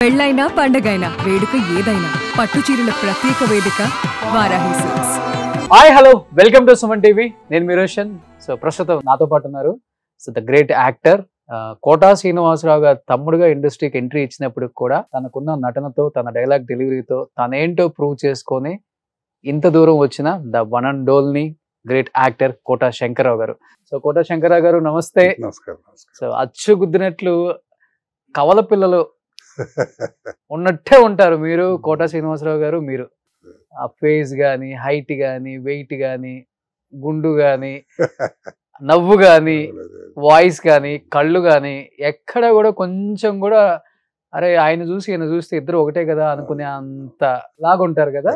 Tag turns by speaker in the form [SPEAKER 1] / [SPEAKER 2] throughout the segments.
[SPEAKER 1] పెళ్ళైనా పండగైనా వేడుక ఏదైనా పట్టు చీరల ప్రత్యేక వేదిక Varahi silks.
[SPEAKER 2] Hi hello welcome to Suman TV. నేను మీ రోషన్. సో ప్రస్తుతం నాతో పాటు ఉన్నారు the great actor Kota Srinivasarao గారు తమ్ముడుగా ఇండస్ట్రీకి ఎంట్రీ ఇచ్చినప్పుడు కూడా తనకున్న నటనతో తన డైలాగ్ డెలివరీతో తనేంటో ప్రూవ్ చేసుకొని ఇంత దూరం వచ్చిన the one and only great actor quota Shankarrao గారు. సో కోటా శంకర్రావు గారు నమస్తే.
[SPEAKER 3] నమస్కారం.
[SPEAKER 2] సో అచ్చు గుద్దినట్లు కవల పిల్లలు ఉన్నట్టే ఉంటారు మీరు, కోటా శ్రీనివాసరావు గారు. మీరు ఆ ఫేస్ కానీ, హైట్ కానీ, వెయిట్ కానీ, గుండు కానీ, నవ్వు కానీ, వాయిస్ కానీ, కళ్ళు కానీ ఎక్కడ కూడా కొంచెం కూడా అరే ఆయన చూసి ఈయన చూస్తే ఇద్దరు ఒకటే కదా అనుకునే అంత లాగుంటారు కదా.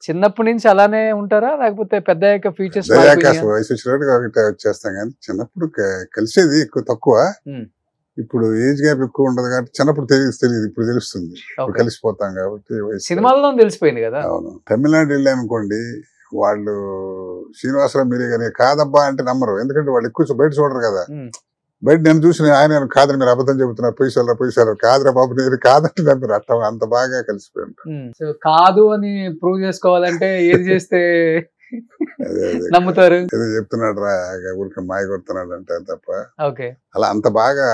[SPEAKER 2] చిన్నప్పటి నుంచి అలానే ఉంటారా లేకపోతే పెద్ద ఫీచర్స్
[SPEAKER 3] వయసు వచ్చినట్టు వచ్చేస్తాం కానీ చిన్నప్పుడు కలిసేది ఎక్కువ తక్కువ. ఇప్పుడు ఏజ్ గ్యాప్ ఎక్కువ ఉండదు కాబట్టి చిన్నప్పుడు తెలియదు, ఇప్పుడు తెలుస్తుంది. ఇప్పుడు కలిసిపోతాం కాబట్టి
[SPEAKER 2] సినిమాల్లో తెలిసిపోయింది కదా.
[SPEAKER 3] అవును. తమిళనాడు వెళ్ళామనుకోండి, వాళ్ళు శ్రీనివాసరావు మీరే కానీ కాదబ్బా అంటే నమ్మరు. ఎందుకంటే వాళ్ళు ఎక్కువ బయట చూడరు కదా. బయట నేను చూసిన ఆయన కాదని మీరు అబద్ధం చెబుతున్నారు, పొయ్యి కాదురా బాబు నేను కాదంటే నమ్మరు. అట్ట అంత బాగా కలిసిపోయి ఉంటారు.
[SPEAKER 2] కాదు అని ప్రూవ్ చేసుకోవాలంటే ఏది చేస్తే నమ్ముతారు?
[SPEAKER 3] ఏదో చెప్తున్నాడు రా ఊరికి మాయ కొడుతున్నాడు అంటారు తప్ప
[SPEAKER 2] ఓకే
[SPEAKER 3] అలా అంత బాగా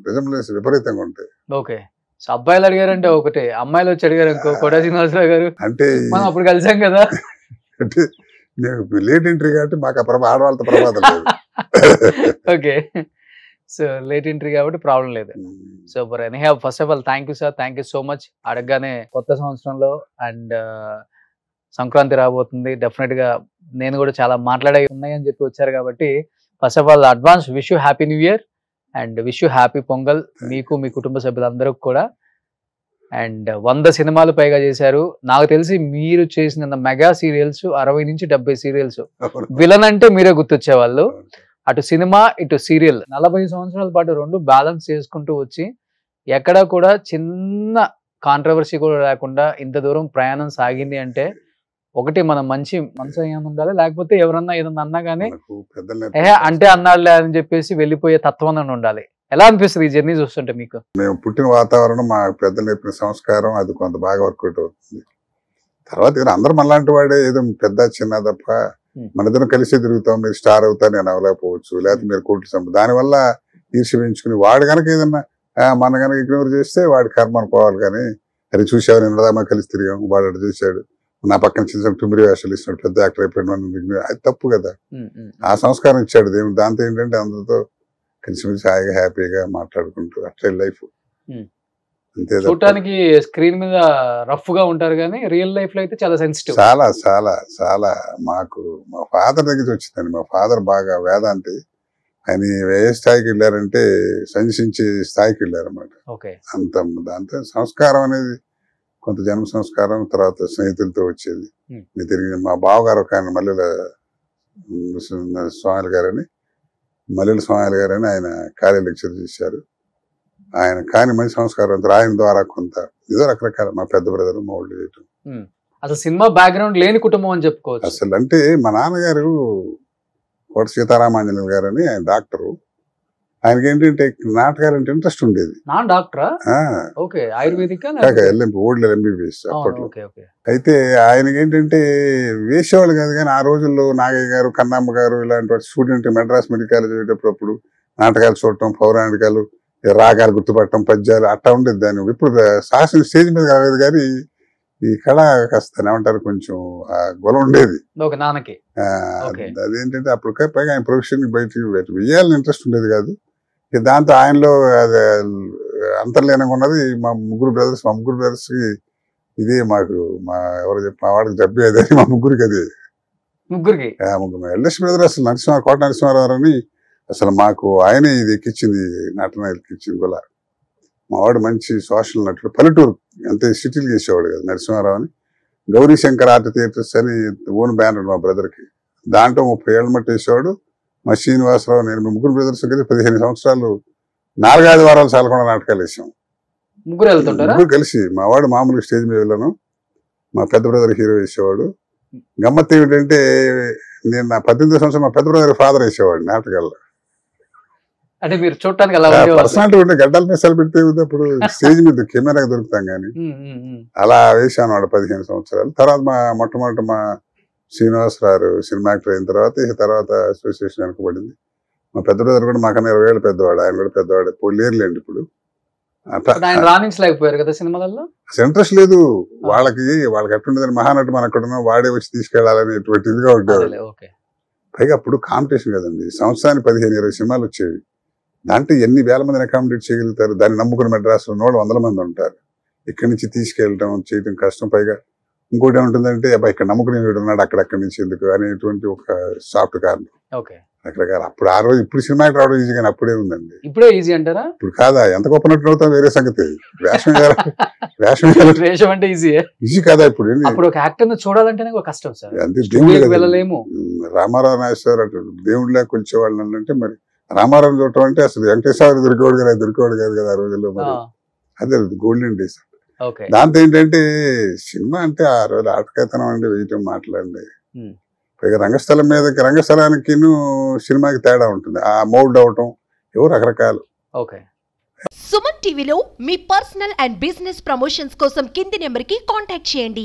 [SPEAKER 3] రిజంబ్లెన్స్ విపరీతంగా ఉంటాయి.
[SPEAKER 2] ఓకే. సో అబ్బాయిలు అడిగారంటే ఒకటే, అమ్మాయిలు వచ్చి అడిగారు అనుకో కోటా శ్రీనివాసరావు గారు
[SPEAKER 3] అంటే
[SPEAKER 2] మనం అప్పుడు కలిసాం కదా.
[SPEAKER 3] అంటే నేను లేట్ ఎంట్రీ కాబట్టి మాకు ఆ ఆడవాళ్ళతో ప్రమాదం లేదు.
[SPEAKER 2] ఓకే. సో లేట్ ఎంట్రీ కాబట్టి ప్రాబ్లం లేదు. So first of all thank you sir, thank you so much. అడగగానే కొత్త సంవత్సరంలో అండ్ సంక్రాంతి రాబోతుంది, డెఫినెట్ గా నేను కూడా చాలా మాట్లాడే ఉన్నాయని చెప్పి వచ్చారు కాబట్టి first of all advance wish you happy new year and wish you happy pongal మీకు మీ కుటుంబ సభ్యులందరికీ కూడా. అండ్ 100 సినిమాలు పైగా చేశారు. నాకు తెలిసి మీరు చేసిన మెగా సీరియల్స్ 60 నుంచి 70 సీరియల్స్. విలన్ అంటే మీరే గుర్తొచ్చేవాళ్ళు. అటు సినిమా ఇటు సీరియల్ 40 సంవత్సరాల పాటు రెండు బ్యాలెన్స్ చేసుకుంటూ వచ్చి ఎక్కడా కూడా చిన్న కాంట్రవర్సీ కూడా లేకుండా ఇంత దూరం ప్రయాణం సాగింది అంటే ఒకటి మనం మంచి మనసు ఏమైనా ఉండాలి, లేకపోతే ఎవరన్నా ఏదన్నా అన్నా కానీ అంటే అన్నాడులే అని చెప్పేసి వెళ్ళిపోయే తత్వం అని ఉండాలి. ఎలా అనిపిస్తుంది ఈ జర్నీ చూస్తుంటే మీకు?
[SPEAKER 3] మేము పుట్టిన వాతావరణం, మా పెద్దలు నేర్పిన సంస్కారం అది కొంత బాగా వర్కౌట్ అవుతుంది. తర్వాత అందరూ మనలాంటి వాడే, ఏదో పెద్ద చిన్న తప్ప మన ఇద్దరం కలిసే తిరుగుతాం. మీరు స్టార్ అవుతా నేను అవలేకపోవచ్చు, లేకపోతే మీరు కోట్లు సంపద దానివల్ల ఈర్ష్య పెంచుకుని వాడు కనుక ఏదన్నా మన కనుక ఇగ్నోర్ చేస్తే వాడి కర్మ అనుకోవాలి. కానీ అది చూసావు నేను కలిసి తిరిగాం, వాడు అటు చూశాడు, నా పక్కన చిన్న టుమిరి వేషాలు ఇస్తున్నాడు, పెద్ద యాక్టర్ అయిపోయాడు, అది తప్పు కదా. ఆ సంస్కారం ఇచ్చాడు దేవుడు. దాంతో ఏంటంటే అందరితో కలిసిమెలిసి హాయిగా హ్యాపీగా మాట్లాడుకుంటూ అట్లే లైఫ్. అంతే.
[SPEAKER 2] చూడటానికి స్క్రీన్ మీద రఫ్ గా ఉంటారు కానీ రియల్ లైఫ్ లో అయితే చాలా సెన్సిటివ్.
[SPEAKER 3] చాలా చాలా చాలా. మాకు మా ఫాదర్ దగ్గర వచ్చిందండి. మా ఫాదర్ బాగా వేదాంతి. ఆయన ఏ స్థాయికి వెళ్ళారంటే సంచరించే స్థాయికి వెళ్ళారన్నమాట. అంత దాంతో సంస్కారం అనేది కొంత జన్మ సంస్కారం, తర్వాత స్నేహితులతో వచ్చేది. తిరిగి మా బావగారు ఒక ఆయన మల్లెల స్వామి గారని, ఆయన కాలేజ్ లెక్చర్ చేశారు. ఆయన కానీ మంచి సంస్కారం, ఆయన ద్వారా కొంత ఏదో రకరకాల మా పెద్ద బ్రదర్ మా వాళ్ళు చేయటం.
[SPEAKER 2] అసలు సినిమా బ్యాక్గ్రౌండ్ లేని కుటుంబం అని చెప్పుకోవచ్చు.
[SPEAKER 3] అసలు అంటే మా నాన్నగారు కోట సీతారామాంజనేయులు గారు అని ఆయన డాక్టరు. ఆయనకి ఏంటంటే నాటకాలు అంటే ఇంట్రెస్ట్ ఉండేది. ఓల్డ్ ఎంబీబీఎస్ అప్పట్లో. అయితే ఆయనకి ఏంటంటే వేసేవాళ్ళు కాదు కానీ ఆ రోజుల్లో నాగయ్య గారు, కన్నమ్మ గారు ఇలాంటి స్టూడెంట్ మెడ్రాస్ మెడికల్ కాలేజ్ చదివేటప్పుడు నాటకాలు చూడటం, పౌరాణికాలు, రాగాలు గుర్తుపట్టడం, పద్యాలు అట్టా ఉండేది. దాన్ని ఇప్పుడు శాసన స్టేజ్ మీద కాలేదు కానీ ఈ కళ కాస్త ఏమంటారు కొంచెం గొల ఉండేది అదేంటంటే అప్పుడు. పైగా ఆయన ప్రొఫెషన్ బయటికి వెయ్యాలని ఇంట్రెస్ట్ ఉండేది కాదు. దాంతో ఆయనలో అది అంతర్లీనంగా ఉన్నది. మా ముగ్గురు బ్రదర్స్ కి ఇదే మాకు మా వాడికి జబ్బి అదే మా ముగ్గురికి అదే. ముగ్గురు ఎల్ఎస్ బ్రదర్ అసలు కోట నరసింహారావు అని అసలు మాకు ఆయనే ఇది ఎక్కించింది, నటన ఎక్కించింది గొల. మా వాడు మంచి సోషల్ నటుడు, పల్లెటూరు అంతే సిటీలు చేసేవాడు కదా నరసింహారావు అని. గౌరీ శంకర్ ఆర్ట్ థియేటర్స్ అని ఓన్ బ్యానర్ మా బ్రదర్కి. దాంట్లో 30 ఏళ్ళ మట్టి వేసేవాడు. మా శ్రీనివాసరావు నేను ముగ్గురు బ్రదర్స్ కలిసి 15 సంవత్సరాలు 4-5 వారాలు చాలకుండా నాటకాలు వేసాం ముగ్గురు కలిసి. మా వాడు మామూలుగా స్టేజ్ మీద వెళ్ళాను, మా పెద్ద బ్రదర్ హీరో వేసేవాడు. గమ్మత్తు ఏమిటంటే నేను నా 18 సంవత్సరం మా పెద్ద బ్రదర్ ఫాదర్ వేసేవాడు నాటకాల్లో.
[SPEAKER 2] అంటే మీరు చూడటానికి అలా ఉండేవాళ్ళు.
[SPEAKER 3] పర్సనాలిటీ ఉంటే గడ్డల మిసాలు పెడితే అప్పుడు స్టేజ్ మీద కెమెరాకి దొరుకుతాం కానీ అలా వేసాను వాడు 15 సంవత్సరాలు. తర్వాత మొట్టమొదటి మా శ్రీనివాస్ రారు సినిమా యాక్టర్ అయిన తర్వాత తర్వాత అసోసియేషన్ వెనకబడింది. మా పెద్ద బ్రదర్ కూడా మాకన్నా 20 ఏళ్ళు పెద్దవాడు, ఆయన కూడా పెద్దవాడు, లేరులేండి ఇప్పుడు.
[SPEAKER 2] ఆయన రాణించలేకపోయారు కదా సినిమాలలో.
[SPEAKER 3] అసలు ఇంట్రెస్ట్ లేదు వాళ్ళకి ఎట్టుండదని మహానటి మన అక్కడ వాడే వచ్చి తీసుకెళ్లాలనేటువంటి ఇదిగా ఉండేవాళ్ళు. పైగా అప్పుడు కాంపిటీషన్ కదండి, సంవత్సరానికి 15-20 సినిమాలు వచ్చేవి. దాంట్లో ఎన్ని వేల మందిని అకామిడేట్ చేయగలుగుతారు? దాన్ని నమ్ముకుని మెడ్రాస్లో 100 మంది ఉంటారు. ఇక్కడి నుంచి తీసుకెళ్ళటం చేయటం కష్టం. పైగా ఇంకోటి ఏముంటుందంటే అబ్బాయి ఇక్కడ నమ్ముకుని వీడు ఉన్నాడు అక్కడి నుంచి ఎందుకు అనేటువంటి ఒక సాఫ్ట్ కారణం రకరకాల. అప్పుడు ఆ రోజు ఇప్పుడు సినిమాకి రావడం ఈజీ కానీ అప్పుడే ఉందండి.
[SPEAKER 2] ఇప్పుడే ఈజీ అంటారా?
[SPEAKER 3] ఇప్పుడు కాదా, ఎంత గొప్ప నటుడు అవుతాం వేరే సంగతి. వేషం
[SPEAKER 2] అంటే
[SPEAKER 3] ఈజీ కాదా ఇప్పుడు?
[SPEAKER 2] అప్పుడు ఒక యాక్టర్ చూడాలంటేనే కష్టం సార్.
[SPEAKER 3] అంతే దేవుడు
[SPEAKER 2] వెళ్ళలేము.
[SPEAKER 3] రామారావు నాగేశ్వర అంటాడు దేవుడిలా కొలిచేవాళ్ళు అంటే, మరి రామారావు చూడటం అంటే అసలు వెంకటేశ్వర దొరికేవాడు కాదు కదా ఆ రోజుల్లో. మరి అదే గోల్డెన్ డేస్. దాంతో ఏంటంటే సినిమా అంటే ఆ రోజు ఆటకేతనం అండి, వేయటం మాట్లాడండి. పైగా రంగస్థలానికి సినిమాకి తేడా ఉంటుంది, ఆ మౌల్డ్ అవటం ఎవరు రకరకాలు.
[SPEAKER 4] సుమన్ టీవీలో మీ పర్సనల్ అండ్ బిజినెస్ ప్రమోషన్స్ కోసం కింది నెంబర్కి కాంటాక్ట్ చేయండి.